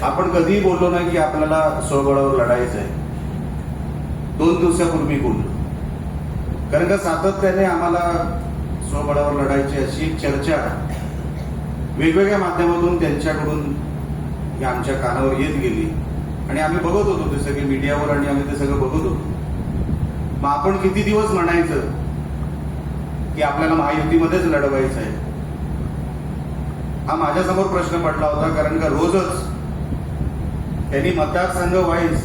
आपण कधीही बोललो नाही की आपल्याला स्वबळावर लढायचं आहे. 2 दिवसापूर्वी बोललो, कारण का सातत्याने आम्हाला स्वबळावर लढायची अशी एक चर्चा वेगवेगळ्या माध्यमातून त्यांच्याकडून ही आमच्या कानावर येत गेली आणि आम्ही बघत होतो ते सगळे मीडियावर आणि आम्ही ते सगळं बघत होतो. मग आपण किती दिवस म्हणायचं की आपल्याला महायुतीमध्येच लढवायचं आहे? हा माझ्यासमोर प्रश्न पडला होता, कारण का रोजच त्यांनी मतदारसंघ वाईज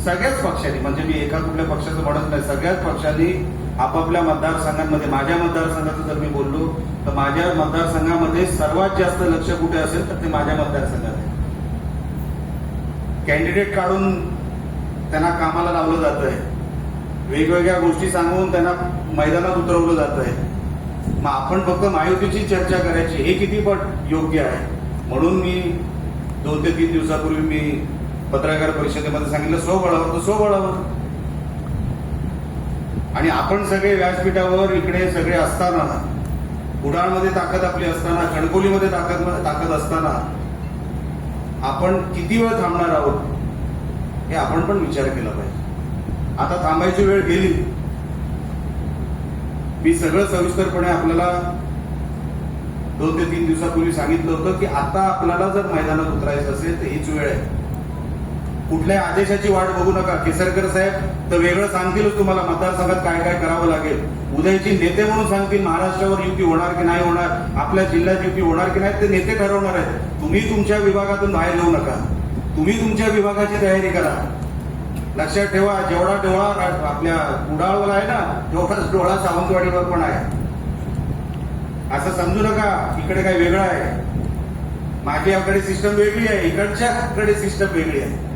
सगळ्याच पक्षांनी, म्हणजे मी एका कुठल्या पक्षाचं म्हणत नाही, सगळ्याच पक्षांनी आपापल्या मतदारसंघांमध्ये, माझ्या मतदारसंघाचं जर मी बोललो तर माझ्या मतदारसंघामध्ये सर्वात जास्त लक्ष कुठे असेल तर ते माझ्या मतदारसंघात आहे. कॅन्डिडेट काढून त्यांना कामाला लावलं जात आहे, वेगवेगळ्या गोष्टी सांगून त्यांना मैदानात उतरवलं जात आहे. मग आपण फक्त महायुतीची चर्चा करायची, हे किती पट योग्य आहे? म्हणून मी 2 ते 3 दिवसापूर्वी मी पत्रकार परिषदेमध्ये सांगितलं स्वबळावर तर स्वबळावर. आणि आपण सगळे व्यासपीठावर इकडे सगळे असताना, कुडाळमध्ये ताकद आपली असताना, कणकवलीमध्ये ताकद असताना आपण किती वेळ थांबणार आहोत हे आपण पण विचार केला पाहिजे. आता थांबायची वेळ गेली. मी सगळं सविस्तरपणे आपल्याला 2 ते 3 दिवसापूर्वी सांगितलं होतं की आता आपल्याला जर मैदानात उतरायचं असेल तर हीच वेळ आहे. कुठल्या आदेशाची वाट बघू नका. केसरकर साहेब तर वेगळं सांगतीलच तुम्हाला मतदारसंघात काय काय करावं लागेल. उद्याची नेते म्हणून सांगतील महाराष्ट्रावर युती होणार की नाही होणार, आपल्या जिल्ह्यात युती होणार की नाही, ते नेते ठरवणार आहेत. तुम्ही तुमच्या विभागातून बाहेर येऊ नका. तुम्ही तुमच्या विभागाची तयारी करा. लक्षात ठेवा, जेवढा डोळा आपल्या कुडाळवर आहे ना, तेवढाच डोळा सावंतवाडीवर पण आहे. असं समजू नका इकडे काय वेगळं आहे. माझ्याकडे सिस्टम वेगळी आहे, इकडच्याकडे सिस्टम वेगळी आहे.